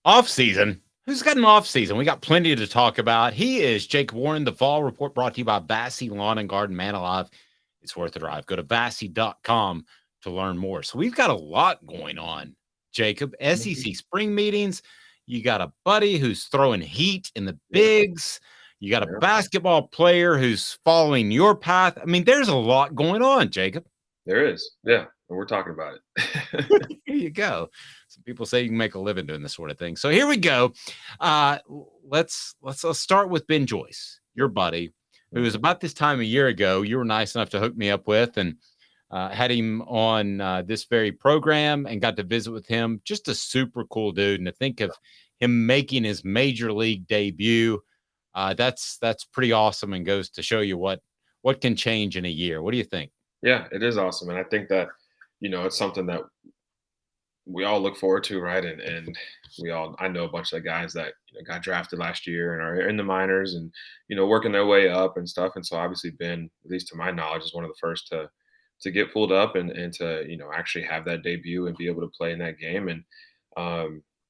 Off season. Who's got an off season? We got plenty to talk about. He is Jake Warren. The Fall Report brought to you by Vassey Lawn and Garden. Man alive, it's worth a drive. Go to vassey.com to learn more. So we've got a lot going on, Jacob. Mhm. SEC spring meetings. You got a buddy who's throwing heat in the Yeah, bigs. You got a yeah, basketball player who's following your path. I mean, there's a lot going on, Jacob. there is. Yeah, and we're talking about it. Here you go. Some people say you can make a living doing this sort of thing. So here we go. Uh, let's start with Ben Joyce, your buddy, who was Mhm. about this time a year ago. You were nice enough to hook me up with, and had him on this very program, and got to visit with him. Just a super cool dude, and to think of him making his major league debut, that's pretty awesome, and goes to show you what can change in a year. What do you think? Yeah, it is awesome, and I think that it's something that we all look forward to, right? And I know a bunch of the guys that got drafted last year and are in the minors and working their way up and stuff. And so obviously Ben, at least to my knowledge, is one of the first to get pulled up and to actually have that debut and be able to play in that game. And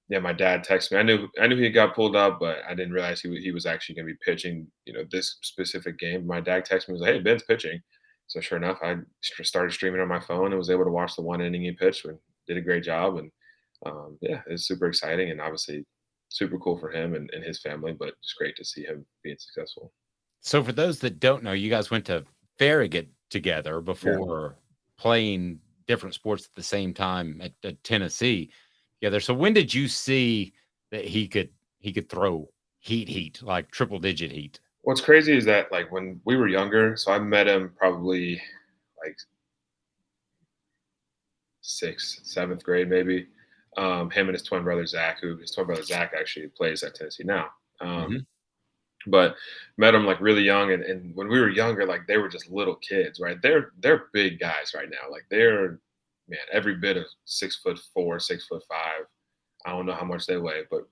yeah, my dad texted me. I knew he got pulled up, but I didn't realize he was actually going to be pitching this specific game. My dad texted me, was like, "Hey, Ben's pitching." So sure enough, I started streaming on my phone and was able to watch the one inning he pitched. Did a great job, and yeah, it's super exciting and obviously super cool for him and his family, but just great to see him being successful. So for those that don't know, you guys went to Farragut together Yeah. before playing different sports at the same time at Tennessee together. So when did you see that he could throw heat like triple digit heat? What's crazy is that like when we were younger, so I met him probably like sixth, seventh grade maybe. Him and his twin brother Zach, who his twin brother Zach actually plays at Tennessee now. Mhm. But met them like really young, and when we were younger, like they were just little kids, right? They're big guys right now. Like they're man, every bit of 6'4", 6'5". I don't know how much they weigh, but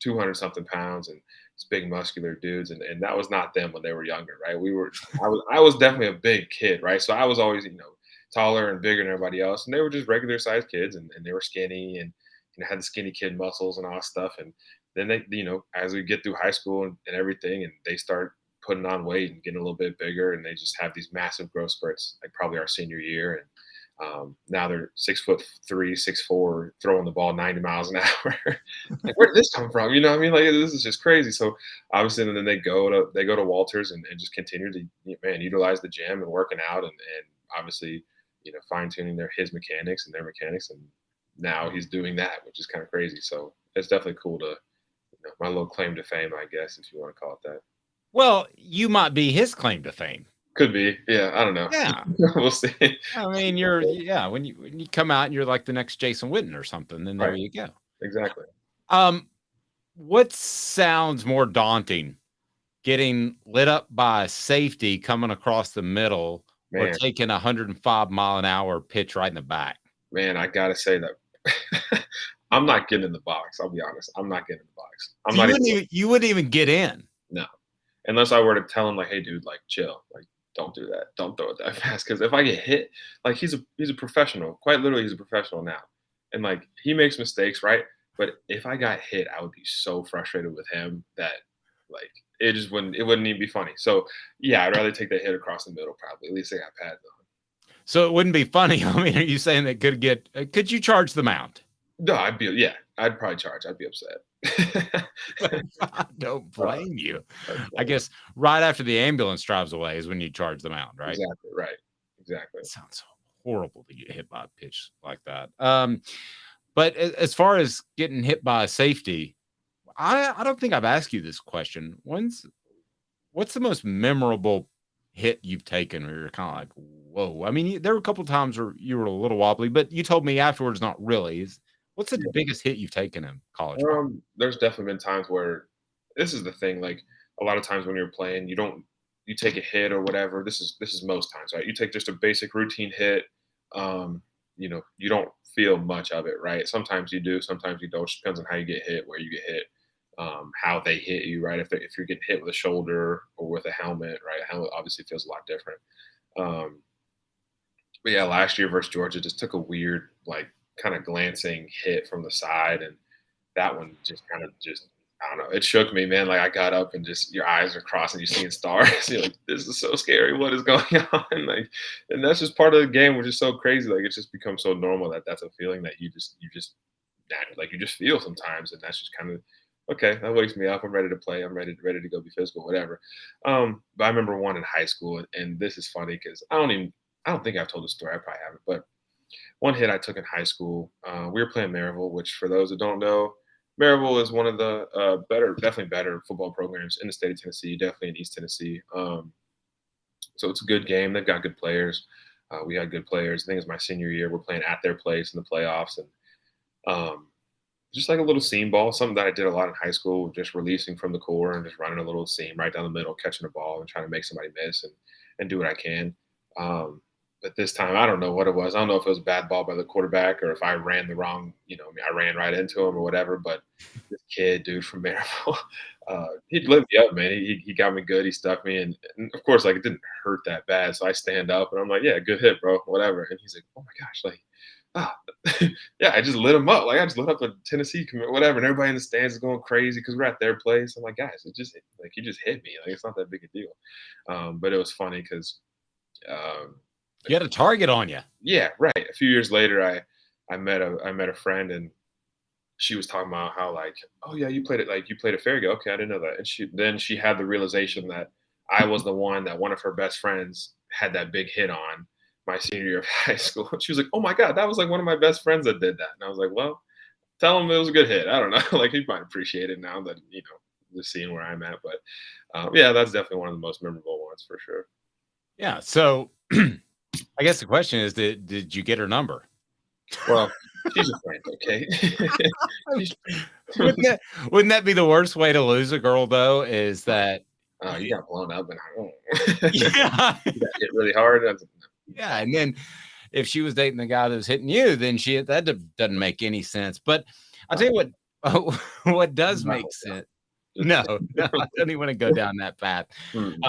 200 something pounds and it's big muscular dudes. And that was not them when they were younger, right? I was definitely a big kid, right? So I was always, taller and bigger than everybody else. And they were just regular sized kids and they were skinny and had the skinny kid muscles and all that stuff. And then they, as we get through high school and everything, and they start putting on weight and getting a little bit bigger, and they just have these massive growth spurts, like probably our senior year. And now they're 6'3", 6'4", throwing the ball 90 miles an hour. Like, where did this come from? You know what I mean? Like, this is just crazy. So obviously, and then they go to Walters and just continue to utilize the gym and working out and obviously fine tuning his mechanics and their mechanics. And now he's doing that, which is kind of crazy. So it's definitely cool to my little claim to fame, I guess, if you want to call it that. Well, you might be his claim to fame. Could be, yeah. I don't know. Yeah. We'll see. I mean, yeah, when you come out and you're like the next Jason Witten or something, then there Right. you go. Exactly. Um, what sounds more daunting? Getting lit up by a safety coming across the middle or Man, taking a 105-mile-an-hour pitch right in the back? man, I gotta say that I'm not getting in the box. I'll be honest. I'm not getting in the box. I'm So not you even wouldn't even get in. no. Unless I were to tell him like, hey dude, like chill. Like don't do that. Don't throw it that fast. Cause if I get hit, like he's a professional. Quite literally he's a professional now. And like he makes mistakes, right? But if I got hit, I would be so frustrated with him that like it wouldn't even be funny. So yeah, I'd rather take that hit across the middle probably. At least I got pads on. So it wouldn't be funny. I mean, are you saying that could you charge the mount? No, I'd probably charge. I'd be upset. I don't uh, blame you. that's I funny. guess right after the ambulance drives away is when you charge them out, right? Exactly, right. Exactly. It sounds horrible to get hit by a pitch like that. But as far as getting hit by a safety, I don't think I've asked you this question. What's the most memorable hit you've taken where you're kind of like, whoa? I mean, there were a couple times where you were a little wobbly, but you told me afterwards, not really. What's the Yeah. biggest hit you've taken in college ball? There's definitely been times where this is the thing, like a lot of times when you're playing, you take a hit or whatever. This is most times, right? You take just a basic routine hit. Um, you don't feel much of it, right? Sometimes you do, sometimes you don't. It just depends on how you get hit, where you get hit, how they hit you, right? If you're getting hit with a shoulder or with a helmet, right? A helmet obviously feels a lot different. Um, but yeah, last year versus Georgia just took a weird, like, kind of glancing hit from the side, and that one just kind of just I don't know. It shook me, man. Like I got up and just your eyes are crossing, you're seeing stars. You're like, this is so scary. What is going on? Like, and that's just part of the game, which is so crazy. Like it just becomes so normal that that's a feeling that you just like you just feel sometimes, and that's just kind of okay. That wakes me up. I'm ready to play. I'm ready to go be physical, whatever. But I remember one in high school, and this is funny because I don't think I've told this story. I probably haven't, but one hit I took in high school. We were playing Maryville, which for those that don't know, Maryville is one of the definitely better football programs in the state of Tennessee, definitely in East Tennessee. So it's a good game. They've got good players. We had good players. I think it was my senior year. We're playing at their place in the playoffs, and um, just like a little seam ball, something that I did a lot in high school, just releasing from the core and just running a little seam right down the middle, catching a ball and trying to make somebody miss and do what I can. Um, but this time, I don't know what it was. I don't know if it was a bad ball by the quarterback or if I ran the wrong, I mean, I ran right into him or whatever. But this kid, dude from Maryville, he lit me up, man. He got me good. He stuck me, and of course, like it didn't hurt that bad. So I stand up and I'm like, yeah, good hit, bro, whatever. And he's like, oh my gosh, like, ah, yeah, I just lit him up. Like I just lit up the Tennessee commit, whatever, and everybody in the stands is going crazy because we're at their place. I'm like, guys, it just like he just hit me. Like it's not that big a deal. But it was funny because um, You had a target on you. yeah, right. A few years later, I met a friend, and she was talking about how like, oh yeah, you played a fair go. Okay, I didn't know that. And she had the realization that I was the one that one of her best friends had that big hit on my senior year of high school. She was like, oh my god, that was like one of my best friends that did that. And I was like, well, tell him it was a good hit. I don't know, like he might appreciate it now that just seeing where I'm at. But yeah, that's definitely one of the most memorable ones for sure. Yeah. So I guess the question is, did you get her number? Well, she's a friend, okay. She's Wouldn't that wouldn't that be the worst way to lose a girl though? Is that You y- got blown up and yeah, you got hit really hard. yeah, and then if she was dating the guy that was hitting you, then doesn't make any sense. But I'll tell you what, what does Not make like sense. that. No, no, I don't even want to go down that path. Mm.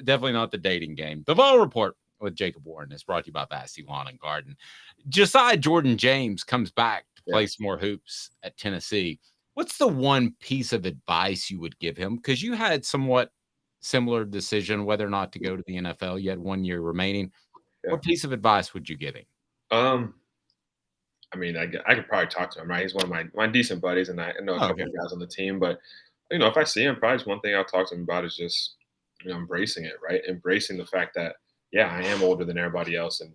Definitely not the dating game. The Vol Report with Jacob Warren is brought to you by Vassey Lawn and Garden. Josiah Jordan James comes back to Yeah. play some more hoops at Tennessee. What's the one piece of advice you would give him? Because you had somewhat similar decision whether or not to go to the NFL. You had 1 year remaining. Yeah. What piece of advice would you give him? Um, I mean, I could probably talk to him, right? He's one of my decent buddies, and I know a Oh, couple okay. of guys on the team. But if I see him, probably just one thing I'll talk to him about is just embracing it, right? Embracing the fact that yeah, I am older than everybody else, and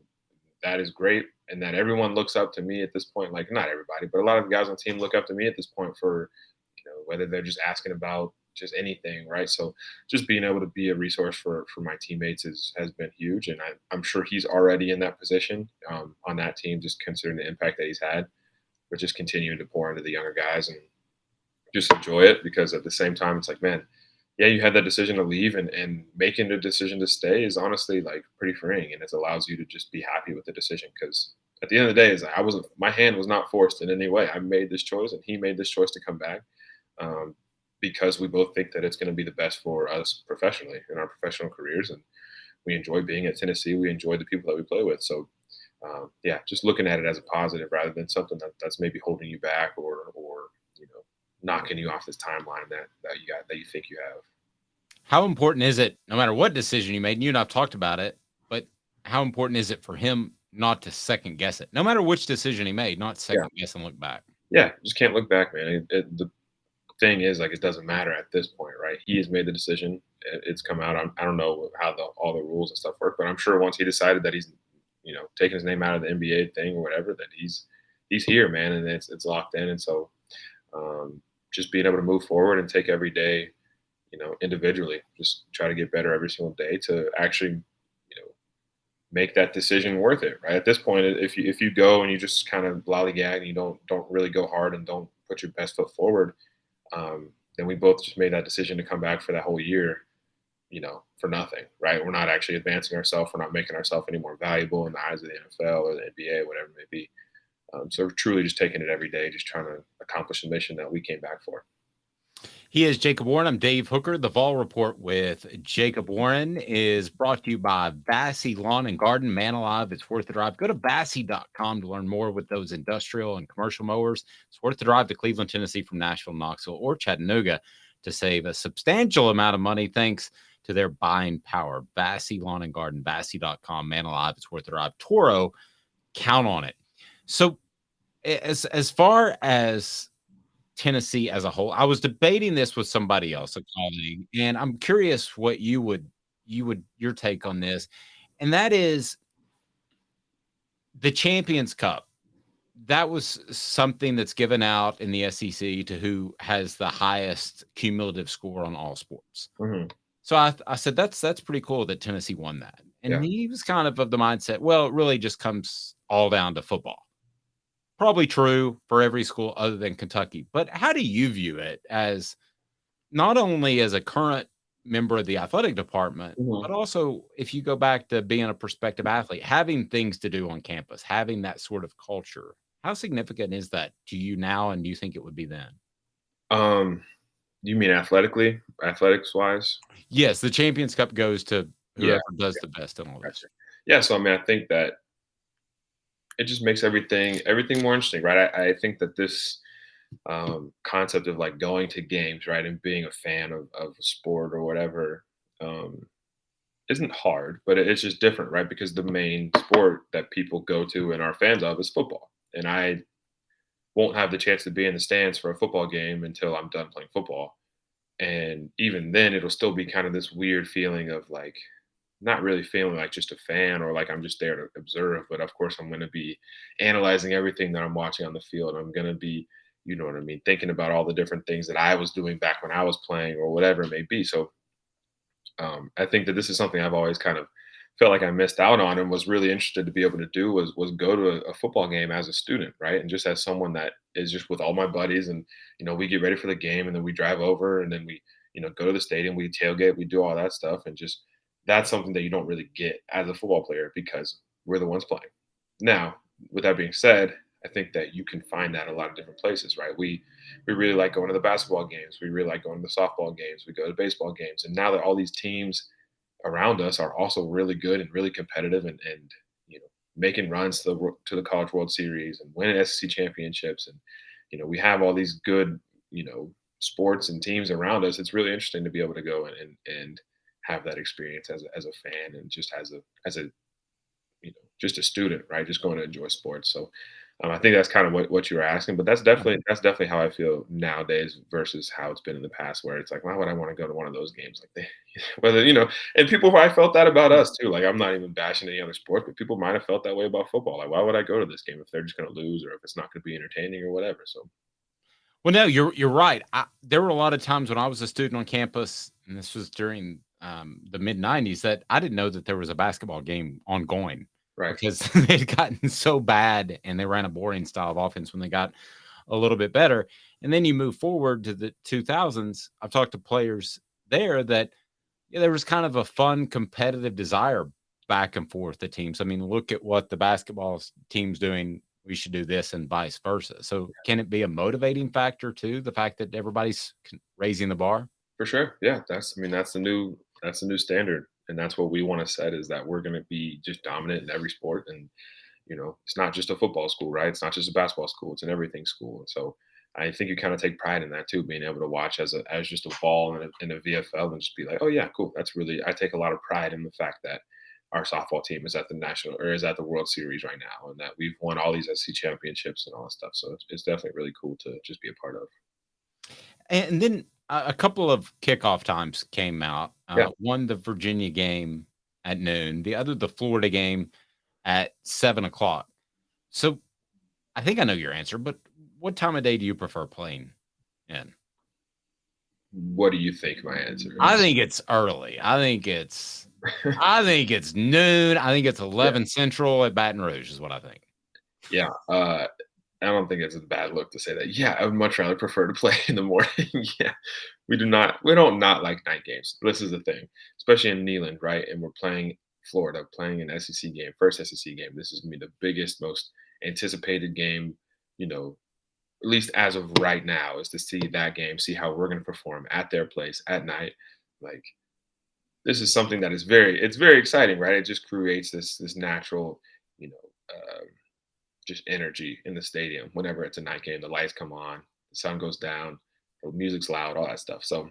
that is great, and that everyone looks up to me at this point. Like not everybody, but a lot of the guys on the team look up to me at this point for whether they're just asking about just anything, right? So just being able to be a resource for my teammates has been huge, and I'm sure he's already in that position on that team, just considering the impact that he's had. But just continuing to pour into the younger guys and just enjoy it because at the same time, it's like, man, yeah, you had that decision to leave, and making the decision to stay is honestly like pretty freeing, and it allows you to just be happy with the decision because at the end of the day, is I wasn't my hand was not forced in any way. I made this choice, and he made this choice to come back um, because we both think that it's going to be the best for us professionally in our professional careers, and we enjoy being at Tennessee. We enjoy the people that we play with. So yeah, just looking at it as a positive rather than something that's maybe holding you back or knocking you off this timeline that you think you have. How important is it, no matter what decision you made, and you and I've talked about it, but how important is it for him not to second guess it? No matter which decision he made, not Yeah, second guess and look back. yeah, just can't look back, man. The thing is, like, it doesn't matter at this point, right? He has made the decision. It's come out. I don't know how all the rules and stuff work, but I'm sure once he decided that he's, taking his name out of the NBA thing or whatever, that he's here, man, and it's locked in. And so, just being able to move forward and take every day, individually, just try to get better every single day to actually, make that decision worth it, right? At this point, if you go and you just kind of lollygag and you don't really go hard and don't put your best foot forward, then we both just made that decision to come back for that whole year, for nothing, right? We're not actually advancing ourselves. We're not making ourselves any more valuable in the eyes of the NFL or the NBA, whatever it may be. So we're truly just taking it every day, just trying to accomplish the mission that we came back for. He is Jacob Warren. I'm Dave Hooker. The Vol Report with Jacob Warren is brought to you by Vassey Lawn and Garden. Man alive, it's worth the drive. Go to vassey.com to learn more with those industrial and commercial mowers. It's worth the drive to Cleveland, Tennessee from Nashville, Knoxville, or Chattanooga to save a substantial amount of money thanks to their buying power. Vassey Lawn and Garden, vassey.com. Man alive, it's worth the drive. Toro, count on it. So as far as Tennessee as a whole, I was debating this with somebody else, a colleague, and I'm curious what your take on this, and that is the Champions Cup. That was something that's given out in the SEC to who has the highest cumulative score on all sports. Mhm. So I said that's pretty cool that Tennessee won that, and Yeah. he was kind of the mindset. Well, it really just comes all down to football. Probably true for every school other than Kentucky. But how do you view it as not only as a current member of the athletic department, Mhm. but also if you go back to being a prospective athlete, having things to do on campus, having that sort of culture? How significant is that to you now, and do you think it would be then? Um, you mean athletically, athletics-wise? Yes, the Champions Cup goes to Yeah, whoever does the best in all this. gotcha. Yeah, so, I mean, I think that it just makes everything more interesting, right? I think that this, concept of, like, going to games, right, and being a fan of a sport or whatever, um, isn't hard, but it's just different, right? Because the main sport that people go to and are fans of is football, and I won't have the chance to be in the stands for a football game until I'm done playing football. And even then, it'll still be kind of this weird feeling of like not really feeling like just a fan or like I'm just there to observe. But of course, I'm going to be analyzing everything that I'm watching on the field. I'm going to be, you know what I mean, thinking about all the different things that I was doing back when I was playing or whatever it may be. So I think that this is something I've always kind of felt like I missed out on and was really interested to be able to do was go to a football game as a student, right? And just as someone that is just with all my buddies and we get ready for the game and then we drive over and then we go to the stadium, we tailgate, we do all that stuff and just that's something that you don't really get as a football player because we're the ones playing. Now, with that being said, I think that you can find that a lot of different places, right? We really like going to the basketball games. We really like going to the softball games. We go to baseball games. And now that all these teams around us are also really good and really competitive and making runs to the College World Series and winning SEC championships and we have all these good sports and teams around us. It's really interesting to be able to go and have that experience as a fan and just as a just a student, right? Just going to enjoy sports. So I think that's kind of what you were asking, but that's definitely how I feel nowadays versus how it's been in the past, where it's like, why would I want to go to one of those games? Like they, whether and people probably felt that about us too. Like I'm not even bashing any other sport, but people might have felt that way about football. Like why would I go to this game if they're just going to lose or if it's not going to be entertaining or whatever? So Well, no, you're right. There were a lot of times when I was a student on campus, and this was during the mid '90s, that I didn't know that there was a basketball game ongoing right, because they'd gotten so bad and they ran a boring style of offense when they got a little bit better. And then you move forward to the 2000s. I've talked to players there that there was kind of a fun competitive desire back and forth the teams. I mean, look at what the basketball team's doing. We should do this and vice versa. So can it be a motivating factor too? The fact that everybody's raising the bar? for sure. Yeah, that's the new standard, and that's what we want to set is that we're going to be just dominant in every sport and it's not just a football school, right? It's not just a basketball school; it's an everything school. And so, I think you kind of take pride in that too, being able to watch as just a ball in a VFL and just be like, oh yeah, cool. That's really. I take a lot of pride in the fact that our softball team is at the national or is at the World Series right now, and that we've won all these SC championships and all that stuff. So it's definitely really cool to just be a part of. And then a couple of kickoff times came out. Yeah. One, the Virginia game at noon. The other, the Florida game at 7 o'clock. So I think I know your answer, but what time of day do you prefer playing in? What do you think my answer I is? think it's early. I think it's noon. I think it's Yeah. 11 Central at Baton Rouge is what I think. Yeah. I don't think it's a bad look to say that. Yeah, I would much rather prefer to play in the morning. Yeah, we don't not like night games. This is the thing, especially in Neyland, right? And we're playing Florida, playing an SEC game, first SEC game. This is gonna be the biggest, most anticipated game, you know, at least as of right now, is to see that game, see how we're going to perform at their place at night. Like this is something that is very exciting, right? It just creates this natural, you know, just energy in the stadium whenever it's a night game. The lights come on, the sun goes down, the music's loud, all that stuff. So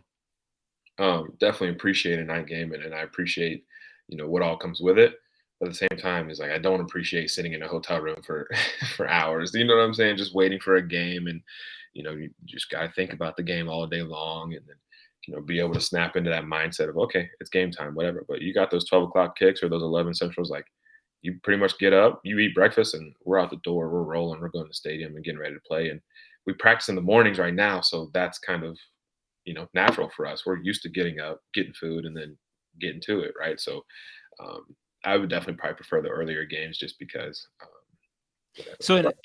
definitely appreciate a night game, and I appreciate what all comes with it. But at the same time, is like I don't appreciate sitting in a hotel room for for hours. You know what I'm saying? Just waiting for a game, and you just got to think about the game all day long, and then be able to snap into that mindset of okay, it's game time, whatever. But you got those 12 o'clock kicks or those 11 centrals, like you pretty much get up, you eat breakfast, and we're out the door. We're rolling. We're going to the stadium and getting ready to play. And we practice in the mornings right now, so that's kind of natural for us. We're used to getting up, getting food, and then getting to it, right? So um, I would definitely probably prefer the earlier games just because whatever. So But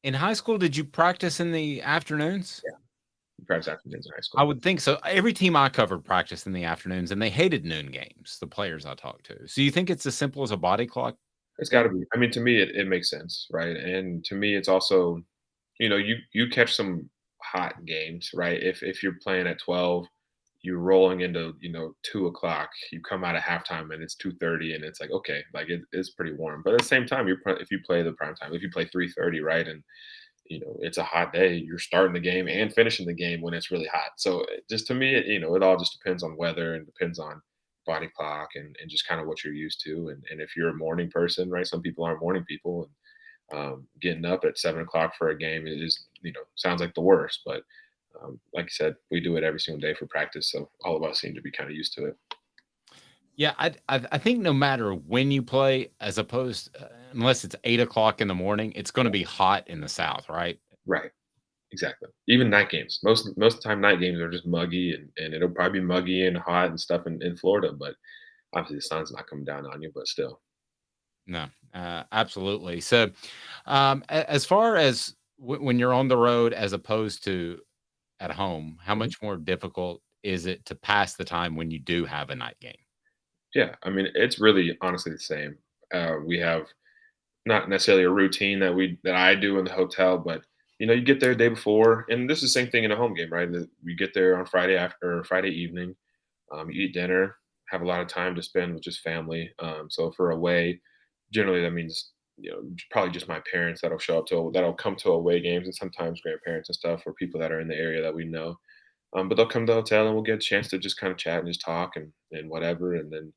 in high school, did you practice in the afternoons? yeah, we practice afternoons in high I school. would think so. Every team I covered practiced in the afternoons, and they hated noon games, the players I talked to. So you think it's as simple as a body clock It's got to thing? be. I mean, to me, it makes sense, right? And to me, it's also you catch some hot games, right? If you're playing at 12, you're rolling into 2 o'clock. You come out at halftime and it's 2:30, and it's like okay, like it's pretty warm. But at the same time, if you play the prime time, if you play 3:30, right, and it's a hot day, you're starting the game and finishing the game when it's really hot. So just to me, it all just depends on weather and depends on body clock and just kind of what you're used to. And if you're a morning person, right, some people aren't morning people, and getting up at 7 o'clock for a game is sounds like the worst. But like I said, we do it every single day for practice, so all of us seem to be kind of used to it. Yeah, I think no matter when you play, as opposed unless it's 8 o'clock in the morning, it's going to be hot in the South, right? Right. Exactly. Even night games. Most of the time, night games are just muggy, and it'll probably be muggy and hot and stuff in Florida. But obviously, the sun's not coming down on you. But still, No, absolutely. So, as far as when you're on the road as opposed to at home, how Mhm. much more difficult is it to pass the time when you do have a night game? Yeah. I mean, it's really honestly the same. We have not necessarily a routine that I do in the hotel, but you get there the day before, and this is the same thing in a home game, right? We get there on Friday after or Friday evening. You eat dinner, have a lot of time to spend with just family. So for away, generally that means probably just my parents that'll come to away games, and sometimes grandparents and stuff, or people that are in the area that we know. But they'll come to the hotel, and we'll get a chance to just kind of chat and just talk and whatever, and then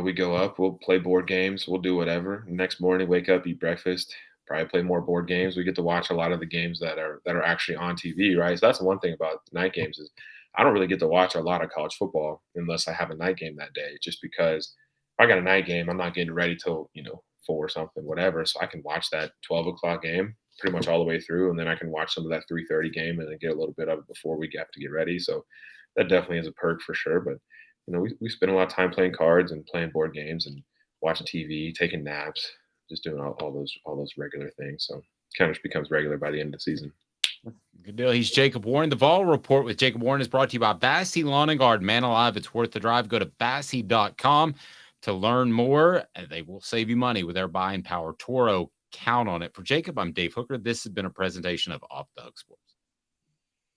we go up, we'll play board games, we'll do whatever. Next morning, wake up, eat breakfast, probably play more board games. We get to watch a lot of the games that are actually on TV, right? So that's the one thing about night games is I don't really get to watch a lot of college football unless I have a night game that day, just because if I got a night game, I'm not getting ready till 4 or something, whatever. So I can watch that 12 o'clock game pretty much all the way through, and then I can watch some of that 3:30 game and then get a little bit of it before we have to get ready. So that definitely is a perk for sure. But we spend a lot of time playing cards and playing board games and watching TV, taking naps, just doing all those regular things. So kind of just becomes regular by the end of the season. Good deal. He's Jacob Warren. The Vol Report with Jacob Warren is brought to you by Vassey Lawn and Garden. Man alive, it's worth the drive. Go to Vassey.com to learn more, and they will save you money with their buying power. Toro, count on it. For Jacob, I'm Dave Hooker. This has been a presentation of Off the Hook Sports.